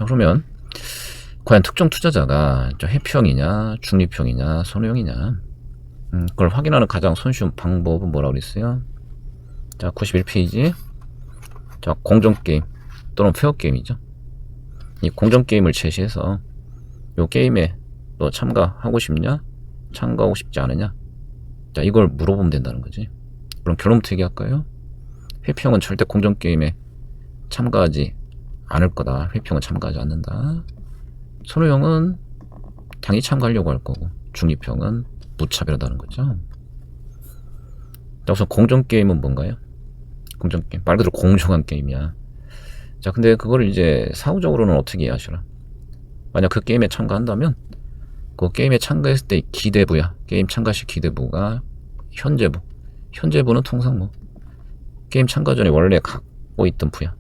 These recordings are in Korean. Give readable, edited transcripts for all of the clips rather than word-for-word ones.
자, 그러면 과연 특정 투자자가 회평이냐 중립평이냐 선호형이냐 그걸 확인하는 가장 손쉬운 방법은 뭐라고 그랬어요? 자, 91페이지. 자, 공정게임 또는 페어게임이죠. 이 공정게임을 제시해서 요 게임에 너 참가하고 싶냐? 참가하고 싶지 않으냐? 자, 이걸 물어보면 된다는 거지. 그럼 결론부터 얘기할까요? 회평은 절대 공정게임에 참가하지 않을 거다. 회평은 참가하지 않는다. 선호형은 당연히 참가하려고 할 거고, 중립형은 무차별하다는 거죠. 자, 우선 공정게임은 뭔가요? 공정게임. 말 그대로 공정한 게임이야. 자, 근데 그걸 이제 사후적으로는 어떻게 이해하시나? 만약 그 게임에 참가한다면, 그 게임에 참가했을 때 기대부야. 게임 참가 시 기대부가 현재부. 현재부는 통상 뭐, 게임 참가 전에 원래 갖고 있던 부야.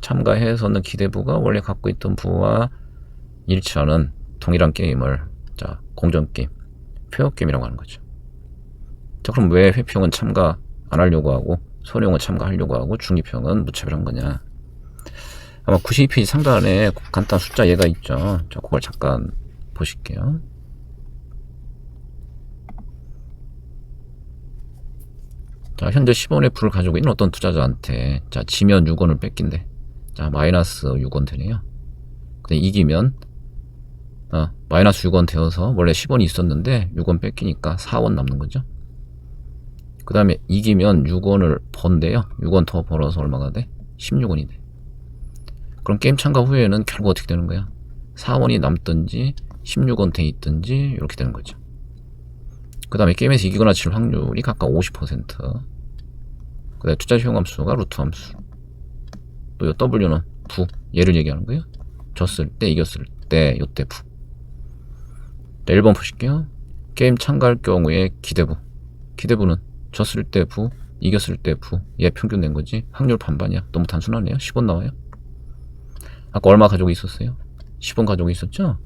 참가해서는 기대부가 원래 갖고 있던 부와 일치하는 동일한 게임을, 자, 공정게임, 페어게임이라고 하는 거죠. 자, 그럼 왜 회평은 참가 안 하려고 하고 선호형은 참가하려고 하고 중립형은 무차별한 거냐? 아마 92페이지 상단에 간단한 숫자 예가 있죠. 자, 그걸 잠깐 보실게요. 자, 현재 10원의 부를 가지고 있는 어떤 투자자한테, 자, 지면 6원을 뺏긴대. 자, 마이너스 6원 되네요. 근데 이기면 마이너스 6원 되어서 원래 10원이 있었는데 6원 뺏기니까 4원 남는 거죠. 그 다음에 이기면 6원을 번대요. 6원 더 벌어서 얼마가 돼? 16원이 돼. 그럼 게임 참가 후에는 결국 어떻게 되는 거야? 4원이 남든지 16원 돼 있든지 이렇게 되는 거죠. 그 다음에 게임에서 이기거나 질 확률이 각각 50%. 그 다음에 투자 효용 함수가 루트 함수. 또 이 W는 부. 얘를 얘기하는 거예요. 졌을 때, 이겼을 때, 요때 부. 자, 1번 보실게요. 게임 참가할 경우에 기대부. 기대부는 졌을 때 부, 이겼을 때 부. 얘 평균 낸 거지. 확률 반반이야. 너무 단순하네요. 10원 나와요. 아까 얼마 가지고 있었어요? 10원 가지고 있었죠?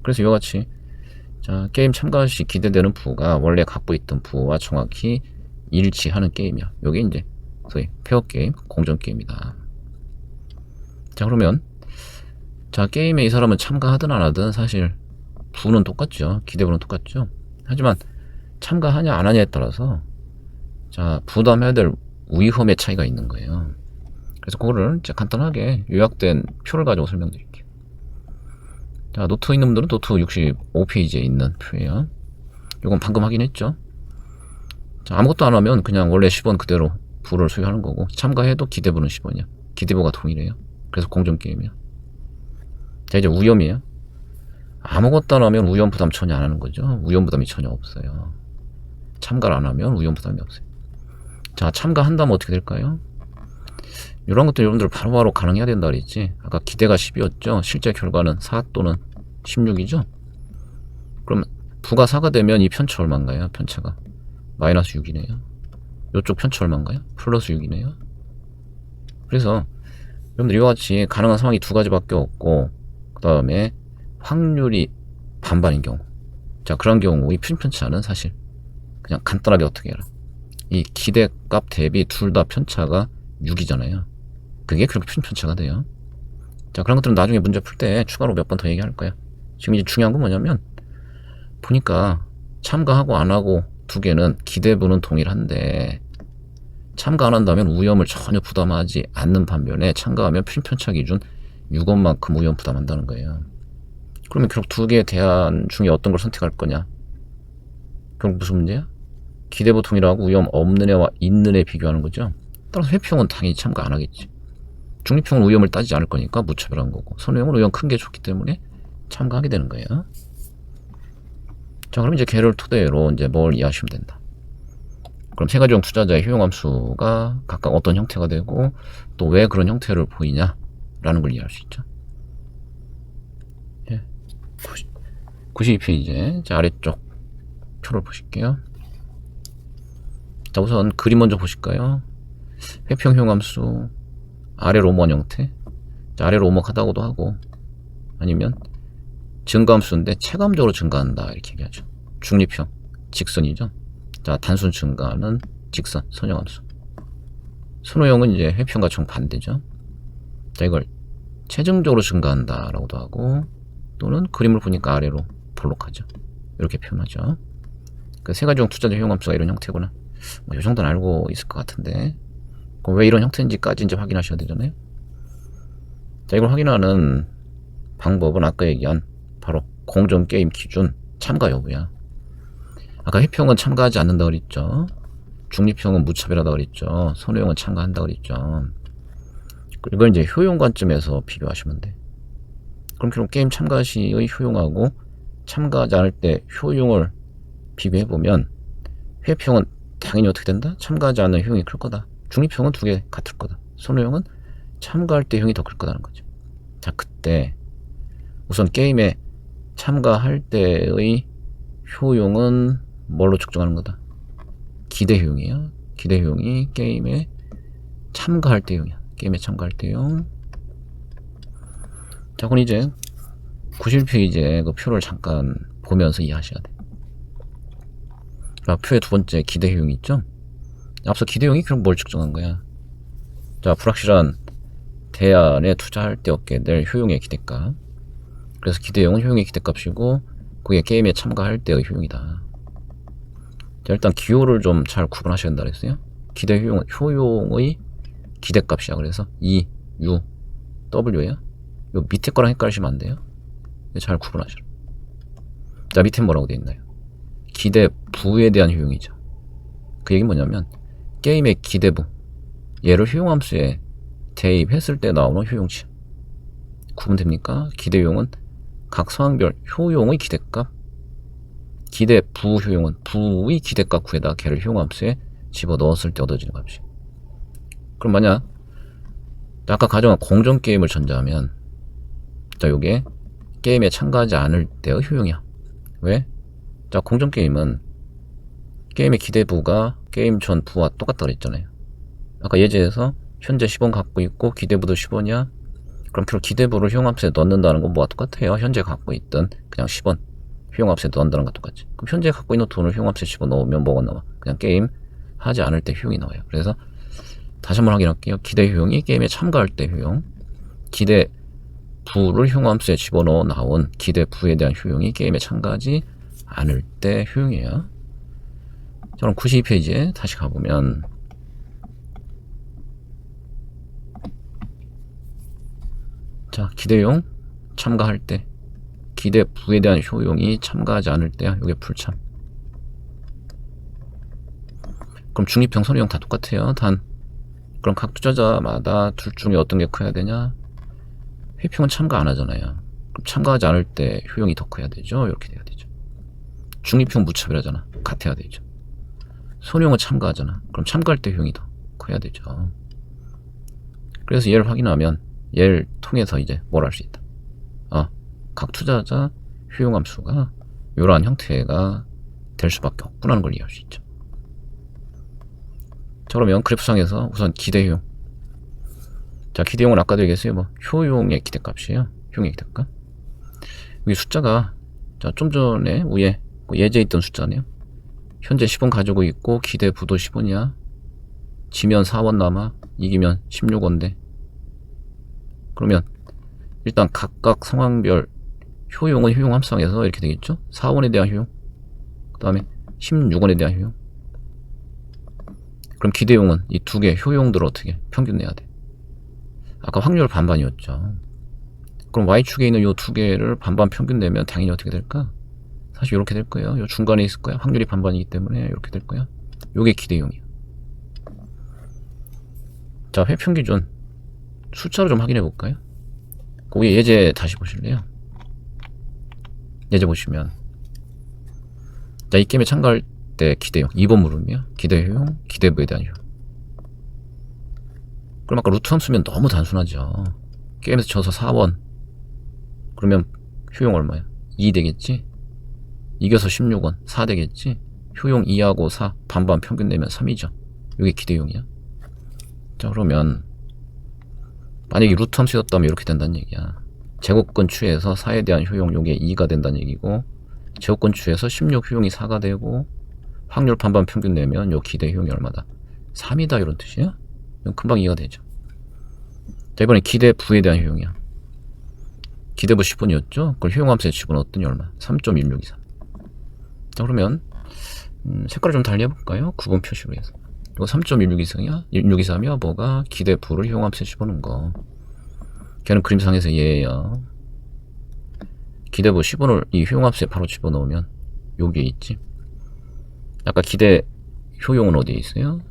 그래서 이와 같이, 자, 게임 참가 시 기대되는 부가 원래 갖고 있던 부와 정확히 일치하는 게임이야. 요게 이제 소위 페어게임, 공정게임이다. 자, 그러면, 자, 게임에 이 사람은 참가하든 안 하든 사실 부는 똑같죠. 기대부는 똑같죠. 하지만 참가하냐 안 하냐에 따라서, 자, 부담해야 될 위험의 차이가 있는 거예요. 그래서 그거를 이제 간단하게 요약된 표를 가지고 설명드릴게요. 자, 노트 있는 분들은 노트 65페이지에 있는 표예요. 이건 방금 확인했죠. 자, 아무것도 안 하면 그냥 원래 10원 그대로 부를 소유하는 거고, 참가해도 기대부는 10원이야. 기대부가 동일해요. 그래서 공정게임이야. 자, 이제 위험이에요. 아무것도 안 하면 위험 부담 전혀 안 하는 거죠. 위험 부담이 전혀 없어요. 참가를 안 하면 위험 부담이 없어요. 자, 참가한다면 어떻게 될까요? 이런 것들 여러분들 바로바로 가능해야 된다 그랬지. 아까 기대가 10이었죠. 실제 결과는 4 또는 16이죠. 그럼 부가 4가 되면 이 편차 얼마인가요? 편차가 마이너스 6이네요. 이쪽 편차 얼마인가요? 플러스 6이네요. 그래서 여러분들 이와 같이 가능한 상황이 두 가지밖에 없고, 그 다음에 확률이 반반인 경우, 자, 그런 경우 이 편차는 사실 그냥 간단하게 어떻게 해라. 이 기대값 대비 둘 다 편차가 6이잖아요. 그게 그렇게 큰 편차가 돼요. 자, 그런 것들은 나중에 문제 풀 때 추가로 몇 번 더 얘기할 거야. 지금 이제 중요한 건 뭐냐면, 보니까 참가하고 안 하고 두 개는 기대부는 동일한데, 참가 안 한다면 위험을 전혀 부담하지 않는 반면에 참가하면 필편차 기준 6원만큼 위험 부담한다는 거예요. 그러면 결국 두 개의 대안 중에 어떤 걸 선택할 거냐? 결국 무슨 문제야? 기대부 동일하고 위험 없는 애와 있는 애 비교하는 거죠. 따라서 회평은 당연히 참가 안 하겠지. 중립형은 위험을 따지지 않을 거니까 무차별한 거고, 선호형은 위험 큰 게 좋기 때문에 참가하게 되는 거예요. 자, 그럼 이제 걔를 토대로 이제 뭘 이해하시면 된다. 그럼 세 가지형 투자자의 효용함수가 각각 어떤 형태가 되고 또 왜 그런 형태를 보이냐라는 걸 이해할 수 있죠. 예. 92페이지 자, 아래쪽 표를 보실게요. 자, 우선 그림 먼저 보실까요? 회평 효용함수 아래로 오목 형태. 자, 아래로 오목하다고도 하고, 아니면 증가함수인데 체감적으로 증가한다 이렇게 얘기하죠. 중립형 직선이죠. 자, 단순 증가는 직선 선형함수. 선호형은 이제 회평과 정반대죠. 자, 이걸 체증적으로 증가한다 라고도 하고, 또는 그림을 보니까 아래로 볼록하죠. 이렇게 표현하죠. 그 세 가지 중 투자자 효용함수가 이런 형태구나. 뭐 이 정도는 알고 있을 것 같은데, 그럼 왜 이런 형태인지까지 이제 확인하셔야 되잖아요. 자, 이걸 확인하는 방법은 아까 얘기한 바로 공정 게임 기준 참가 여부야. 아까 회평은 참가하지 않는다 그랬죠. 중립형은 무차별하다 그랬죠. 선호형은 참가한다 그랬죠. 이걸 이제 효용 관점에서 비교하시면 돼. 그럼 게임 참가 시의 효용하고 참가하지 않을 때 효용을 비교해보면, 회평은 당연히 어떻게 된다? 참가하지 않는 효용이 클 거다. 중립형은 두 개 같을 거다. 선호형은 참가할 때 효용이 더 클 거다는 거죠. 자, 그때 우선 게임에 참가할 때의 효용은 뭘로 측정하는 거다? 기대 효용이야. 기대 효용이 게임에 참가할 때 효용이야. 게임에 참가할 때 효용. 자, 그럼 이제 91페이지에 그 표를 잠깐 보면서 이해하셔야 돼. 자, 표의 두 번째 기대 효용이 있죠? 앞서 기대 효용이 그럼 뭘 측정한 거야? 자, 불확실한 대안에 투자할 때 얻게 될 효용의 기대값. 그래서 기대 효용은 효용의 기대값이고, 그게 게임에 참가할 때의 효용이다. 자, 일단 기호를 좀 잘 구분하셔야 된다 그랬어요. 기대 효용은 효용의 기대값이야. 그래서 E, U, W예요. 요 밑에 거랑 헷갈리시면 안 돼요. 잘 구분하시라. 자, 밑에 뭐라고 되어 있나요? 기대부에 대한 효용이죠. 그 얘기는 뭐냐면, 게임의 기대부, 얘를 효용함수에 대입했을 때 나오는 효용치. 구분됩니까? 기대 효용은 각 상황별 효용의 기대값, 기대부 효용은 부의 기대값 구에다 걔를 효용함수에 집어넣었을 때 얻어지는 값이. 그럼 만약 아까 가정한 공정게임을 전제하면, 자, 요게 게임에 참가하지 않을 때의 효용이야. 왜? 자, 공정게임은 게임의 기대부가 게임 전 부와 똑같다 그랬잖아요. 아까 예제에서 현재 10원 갖고 있고 기대부도 10원이야. 그럼 그 기대부를 효용함수에 넣는다는 건 뭐가 똑같아요? 현재 갖고 있던 그냥 10원 효용함수에 넣는다는 거 똑같지. 그럼 현재 갖고 있는 돈을 효용함수에 집어넣으면 뭐가 나와? 그냥 게임 하지 않을 때 효용이 나와요. 그래서 다시 한번 확인할게요. 기대 효용이 게임에 참가할 때 효용, 기대부를 효용함수에 집어넣어 나온 기대부에 대한 효용이 게임에 참가하지 않을 때 효용이에요. 그럼 92페이지에 다시 가보면, 자, 기대용 참가할 때, 기대부에 대한 효용이 참가하지 않을 때야. 이게 불참. 그럼 중립형, 선호형 다 똑같아요. 단 그럼 각 투자자마다 둘 중에 어떤 게 커야 되냐? 회평은 참가 안 하잖아요. 그럼 참가하지 않을 때 효용이 더 커야 되죠. 이렇게 돼야 되죠. 중립형 무차별하잖아. 같아야 되죠. 선호형은 참가하잖아. 그럼 참가할 때 효용이 더 커야 되죠. 그래서 얘를 확인하면 얘를 통해서 이제 뭘 할 수 있다. 각 투자자 효용함수가 이러한 형태가 될 수밖에 없구나는 걸 이해할 수 있죠. 자, 그러면 그래프상에서 우선 기대효용. 자, 기대효용은 아까도 얘기했어요. 뭐 효용의 기대값이에요. 효용의 기대값. 여기 숫자가, 자, 좀 전에 위에 예제에 있던 숫자네요. 현재 10원 가지고 있고 기대부도 10원이야. 지면 4원 남아. 이기면 16원대. 그러면 일단 각각 상황별 효용은 효용함수상에서 이렇게 되겠죠. 4원에 대한 효용, 그 다음에 16원에 대한 효용. 그럼 기대용은 이 두 개 효용들을 어떻게 평균 내야 돼. 아까 확률 반반이었죠. 그럼 Y축에 있는 이 두 개를 반반 평균 내면 당연히 어떻게 될까? 사실 이렇게 될 거예요. 요 중간에 있을 거야. 확률이 반반이기 때문에 이렇게 될 거야. 요게 기대용이야. 자, 회평기준 숫자로 좀 확인해 볼까요? 거기 예제 다시 보실래요? 예제 보시면, 자, 이 게임에 참가할 때 기대용 2번 물음이야. 기대효용, 기대부에 대한 효용. 그럼 아까 루트 함수면 너무 단순하죠. 게임에서 져서 4원 그러면 효용 얼마야? 2 되겠지? 이겨서 16원 4 되겠지? 효용 2하고 4 반반 평균 내면 3이죠. 이게 기대용이야. 자, 그러면 만약에 루트 함수였다면 이렇게 된다는 얘기야. 제곱근 추에서 4에 대한 효용 요게 2가 된다는 얘기고, 제곱근 추에서 16 효용이 4가 되고, 확률 반반 평균 내면 요 기대 효용이 얼마다? 3이다 이런 뜻이야? 이건 금방 이해가 되죠. 자, 이번에 기대 부에 대한 효용이야. 기대부 10분이었죠? 그걸 효용함수에 집어넣었더니 얼마? 3.1623. 자, 그러면 색깔을 좀 달리 해볼까요? 구분 표시로 해서. 이거 3.1623이야? 1623이야? 뭐가? 기대부를 효용함수에 집어넣은 거. 걔는 그림상에서 얘예요. 기대부 10분을 이 효용함수에 바로 집어넣으면 여기에 있지. 아까 기대 효용은 어디에 있어요?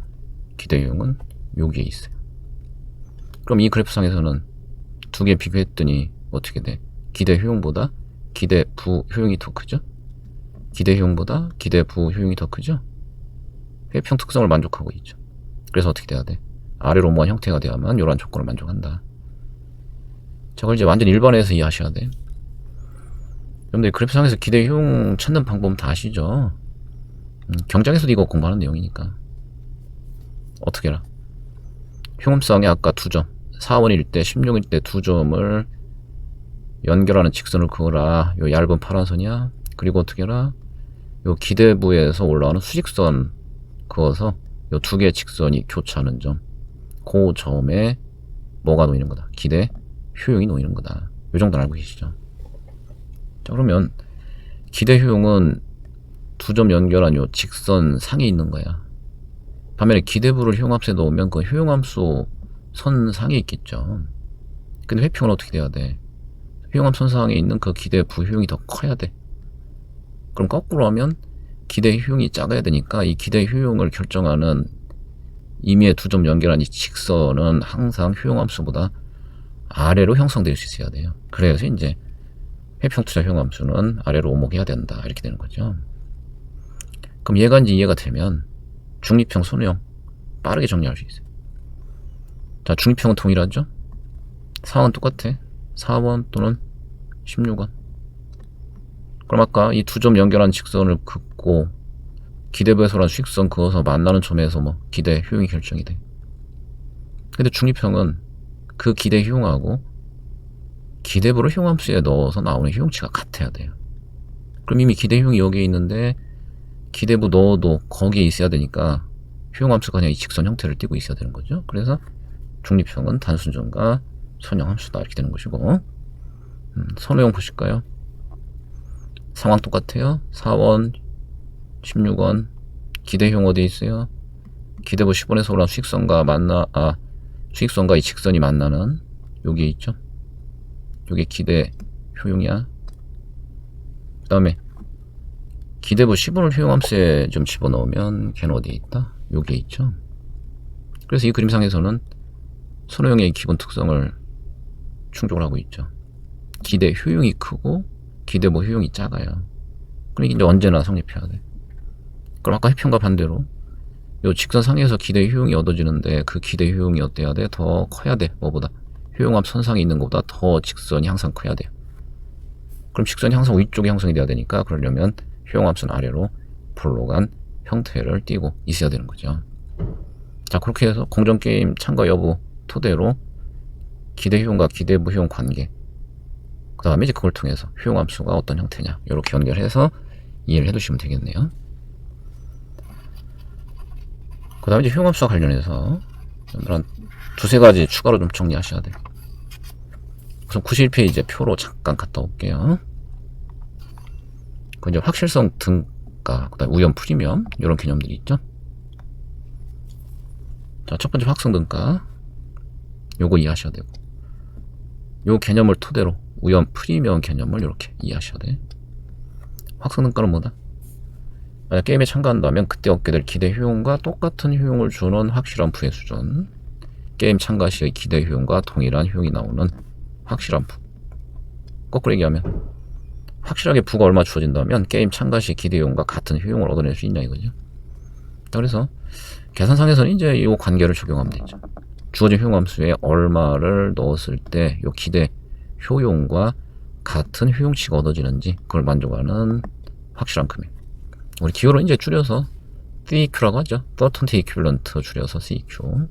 기대 효용은 여기에 있어요. 그럼 이 그래프상에서는 두 개 비교했더니 어떻게 돼? 기대 효용보다 기대 부 효용이 더 크죠? 기대 효용보다 기대 부 효용이 더 크죠? 회평 특성을 만족하고 있죠. 그래서 어떻게 돼야 돼? 아래로 오모한 형태가 돼야만 이러한 조건을 만족한다. 저걸 이제 완전 일반화해서 이해하셔야 돼. 여러분들 그래프상에서 기대 효용 찾는 방법 다 아시죠? 경장에서도 이거 공부하는 내용이니까. 어떻게 해라? 효용성에 아까 2점 4원일 때 16일 때 2점을 연결하는 직선을 그어라. 요 얇은 파란 선이야. 그리고 어떻게 해라? 요 기대부에서 올라오는 수직선 그어서 요 두 개의 직선이 교차하는 점. 그 점에 뭐가 놓이는 거다? 기대 효용이 놓이는 거다. 요 정도는 알고 계시죠? 자, 그러면 기대 효용은 2점 연결한 요 직선 상에 있는 거야. 반면에 기대부를 효용함수에 넣으면 그 효용함수 선 상에 있겠죠. 근데 회평은 어떻게 돼야 돼? 효용함 선상에 있는 그 기대 부효용이 더 커야 돼. 그럼 거꾸로 하면 기대 효용이 작아야 되니까 이 기대 효용을 결정하는 임의의 2점 연결한 이 직선은 항상 효용함수보다 아래로 형성될 수 있어야 돼요. 그래서 이제 회평투자 효용함수는 아래로 오목해야 된다. 이렇게 되는 거죠. 그럼 얘가 이제 이해가 되면 중립형 손해형 빠르게 정리할 수 있어요. 자, 중립형은 동일하죠? 상황은 똑같아. 4번 또는 16원. 그럼 아까 이 2점 연결한 직선을 긋고 기대부에서란 수직선 그어서 만나는 점에서 뭐 기대 효용이 결정이 돼. 근데 중립형은 그 기대 효용하고 기대부를 효용함수에 넣어서 나오는 효용치가 같아야 돼요. 그럼 이미 기대 효용이 여기에 있는데 기대부 넣어도 거기에 있어야 되니까 효용함수가 그냥 이 직선 형태를 띠고 있어야 되는 거죠. 그래서 중립형은 단순점과 선형함수다. 이렇게 되는 것이고, 선호형 보실까요? 상황 똑같아요. 4원, 16원, 기대형 어디 있어요? 기대부 10원에서 올라온 수직선과 수직선과 이 직선이 만나는 여기에 있죠. 요게 기대 효용이야. 그 다음에 기대부 10원을 효용함수에 좀 집어넣으면 걔는 어디에 있다? 여기에 있죠. 그래서 이 그림상에서는 선호형의 기본 특성을 충족을 하고 있죠. 기대 효용이 크고 기대부 효용이 작아요. 그럼 이게 이제 언제나 성립해야 돼. 그럼 아까 회평과 반대로 요 직선상에서 기대 효용이 얻어지는데 그 기대 효용이 어때야 돼? 더 커야 돼. 뭐보다? 효용함 선상에 있는 것보다 더 직선이 항상 커야 돼요. 그럼 직선이 항상 위쪽에 형성이 돼야 되니까 그러려면 효용함수는 아래로 볼록한 형태를 띠고 있어야 되는 거죠. 자, 그렇게 해서 공정게임 참가 여부 토대로 기대 효용과 기대부 효용 관계, 그 다음에 이제 그걸 통해서 효용함수가 어떤 형태냐 이렇게 연결해서 이해를 해두시면 되겠네요. 그 다음에 이제 효용함수와 관련해서 한 두세 가지 추가로 좀 정리하셔야 돼요. 우선 91페이지에 표로 잠깐 갔다 올게요. 그 이제 확실성 등가, 그 다음에 우연 프리미엄 이런 개념들이 있죠. 자, 첫 번째 확성 등가 요거 이해하셔야 되고, 요 개념을 토대로 우연 프리미엄 개념을 이렇게 이해하셔야 돼. 확성 등가는 뭐다? 만약 게임에 참가한다면 그때 얻게 될 기대 효용과 똑같은 효용을 주는 확실한 부의 수준, 게임 참가 시의 기대 효용과 동일한 효용이 나오는 확실한 부. 거꾸로 얘기하면 확실하게 부가 얼마 주어진다면 게임 참가 시 기대 효용과 같은 효용을 얻어낼 수 있냐 이거죠. 그래서 계산상에서는 이제 이 관계를 적용하면 되죠. 주어진 효용함수에 얼마를 넣었을 때 이 기대 효용과 같은 효용치가 얻어지는지 그걸 만족하는 확실한 금액. 우리 기호로 이제 줄여서 CEQ라고 하죠. Certainty Equivalent 줄여서 CEQ.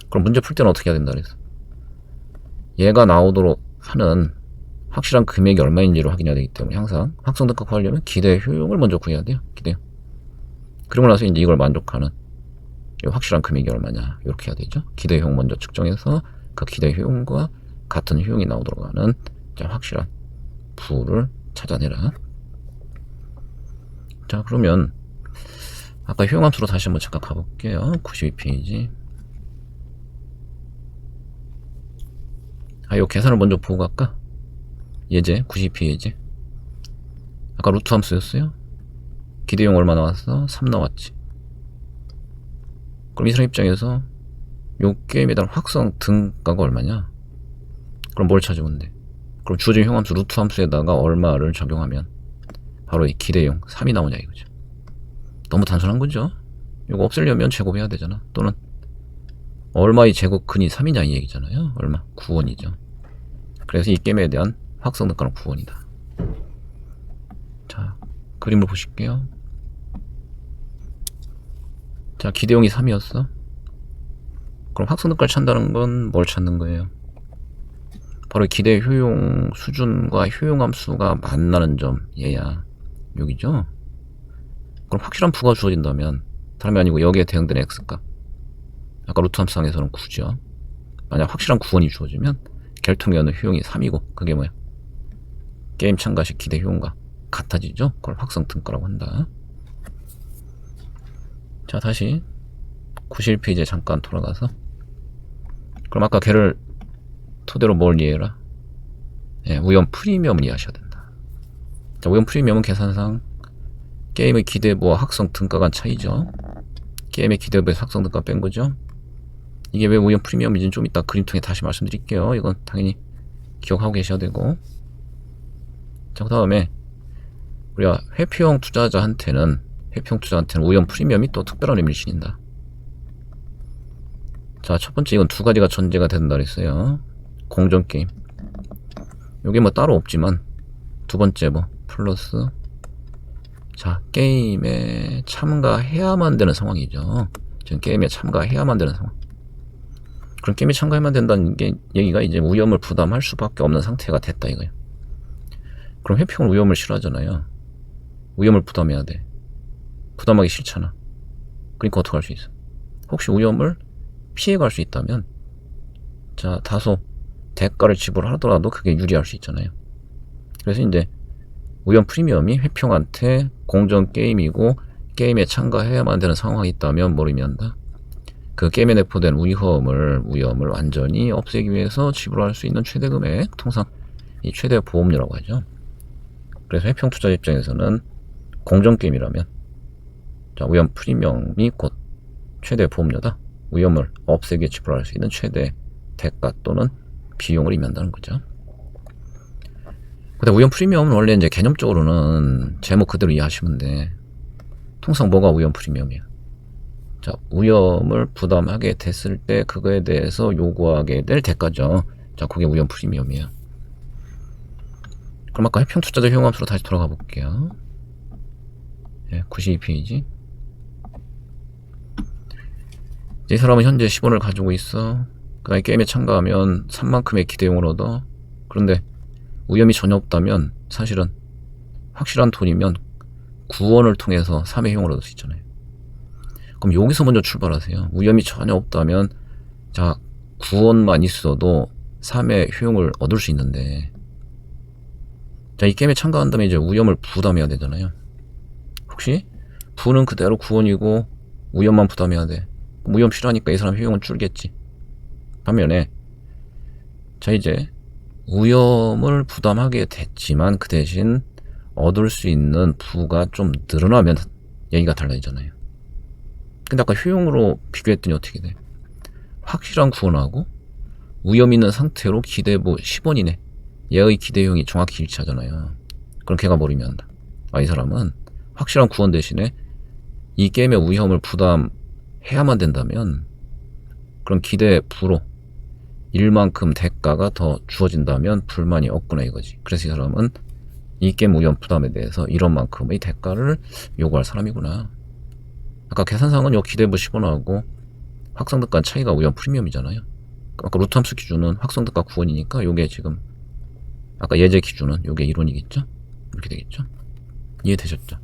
그럼 문제 풀 때는 어떻게 해야 된다 그래서 얘가 나오도록 하는 확실한 금액이 얼마인지를 확인해야 되기 때문에 항상 확성 등가 구하려면 기대 효용을 먼저 구해야 돼요. 기대. 그리고 나서 이제 이걸 만족하는 확실한 금액이 얼마냐 이렇게 해야 되죠. 기대 효용 먼저 측정해서 그 기대 효용과 같은 효용이 나오도록 하는 자, 확실한 부를 찾아내라. 자, 그러면 아까 효용함수로 다시 한번 잠깐 가볼게요. 92페이지. 요 계산을 먼저 보고 갈까? 예제 92페이지. 아까 루트 함수였어요. 기대용 얼마 나왔어? 3 나왔지. 그럼 이 사람 입장에서 요 게임에 대한 확성 등가가 얼마냐? 그럼 뭘 찾으면 돼? 그럼 주어진 효용함수 루트 함수에다가 얼마를 적용하면 바로 이 기대용 3이 나오냐 이거죠. 너무 단순한 거죠. 이거 없애려면 제곱해야 되잖아. 또는 얼마의 제곱근이 3이냐 이 얘기잖아요. 얼마? 9원이죠. 그래서 이 게임에 대한 확성 등가는 9원이다. 자, 그림을 보실게요. 자, 기대용이 3이었어. 그럼 확성 등가를 찾는다는 건 뭘 찾는 거예요? 바로 기대 효용 수준과 효용함수가 만나는 점, 얘야. 여기죠? 그럼 확실한 부가 주어진다면 다름이 아니고 여기에 대응되는 x값, 아까 루트 함수상에서는 9죠. 만약 확실한 9원이 주어지면 결통에 얻는 효용이 3이고 그게 뭐야? 게임 참가 시 기대 효용과 같아지죠? 그걸 확성 등가라고 한다. 자, 다시 91페이지에 잠깐 돌아가서, 그럼 아까 걔를 토대로 뭘 이해해라? 예, 우연 프리미엄을 이해하셔야 된다. 자, 우연 프리미엄은 계산상 게임의 기대부와 확성 등가 간 차이죠. 게임의 기대부에서 확성 등가 뺀 거죠. 이게 왜 우연 프리미엄인지는 좀 이따 그림통에 다시 말씀드릴게요. 이건 당연히 기억하고 계셔야 되고. 자, 그 다음에 우리가 회피형 투자자한테는 우연 프리미엄이 또 특별한 의미를 지닌다. 자, 첫 번째 이건 두 가지가 전제가 된다 그랬어요. 공정 게임. 요게 뭐 따로 없지만 두 번째 뭐 플러스, 자, 게임에 참가해야만 되는 상황이죠. 지금 게임에 참가해야만 되는 상황. 그럼 게임에 참가해야만 된다는 게 얘기가 이제 위험을 부담할 수밖에 없는 상태가 됐다 이거예요. 그럼 회피형은 위험을 싫어하잖아요. 위험을 부담해야 돼. 부담하기 싫잖아. 그러니까 어떻게 할 수 있어? 혹시 위험을 피해갈 수 있다면, 자, 다소 대가를 지불하더라도 그게 유리할 수 있잖아요. 그래서 이제 우연 프리미엄이 회피형한테 공정 게임이고 게임에 참가해야만 되는 상황이 있다면 뭘 의미한다? 그 게임에 내포된 위험을 완전히 없애기 위해서 지불할 수 있는 최대 금액, 통상 이 최대 보험료라고 하죠. 그래서 회피형 투자 입장에서는 공정 게임이라면, 자, 우연 프리미엄이 곧 최대 보험료다. 위험을 없애기 지불할 수 있는 최대 대가 또는 비용을 의미한다는 거죠. 근데 우연 프리미엄은 원래 이제 개념적으로는 제목 그대로 이해하시면 돼. 통상 뭐가 우연 프리미엄이야? 자, 위험을 부담하게 됐을 때 그거에 대해서 요구하게 될 대가죠. 자, 그게 우연 프리미엄이야. 그럼 아까 회피형 투자자 효용함수로 다시 돌아가 볼게요. 예, 92페이지. 이 사람은 현재 10원을 가지고 있어. 그 다음에 게임에 참가하면 3만큼의 기대용을 얻어. 그런데 위험이 전혀 없다면 사실은 확실한 돈이면 9원을 통해서 3의 효용을 얻을 수 있잖아요. 그럼 여기서 먼저 출발하세요. 위험이 전혀 없다면, 자, 9원만 있어도 3의 효용을 얻을 수 있는데, 자, 이 게임에 참가한다면 이제 위험을 부담해야 되잖아요. 혹시 부는 그대로 9원이고 위험만 부담해야 돼. 위험 싫어하니까 이 사람 효용은 줄겠지. 반면에, 자, 이제 위험을 부담하게 됐지만 그 대신 얻을 수 있는 부가 좀 늘어나면 얘기가 달라지잖아요. 근데 아까 효용으로 비교했더니 어떻게 돼? 확실한 9원하고 위험 있는 상태로 기대부 10원이네. 얘의 기대형이 정확히 일치하잖아요. 그럼 걔가 뭘 의미한다? 아, 이 사람은 확실한 9원 대신에 이 게임의 위험을 부담해야만 된다면, 그럼 기대부로 1만큼 대가가 더 주어진다면 불만이 없구나 이거지. 그래서 이 사람은 이 게임 위험 부담에 대해서 이런 만큼의 대가를 요구할 사람이구나. 아까 계산상은 요 기대부 10원하고 확성등가 차이가 위험 프리미엄이잖아요. 아까 루트 함수 기준은 확성등가 9원이니까 요게 지금 아까 예제 기준은 요게 1원이겠죠? 이렇게 되겠죠? 이해되셨죠?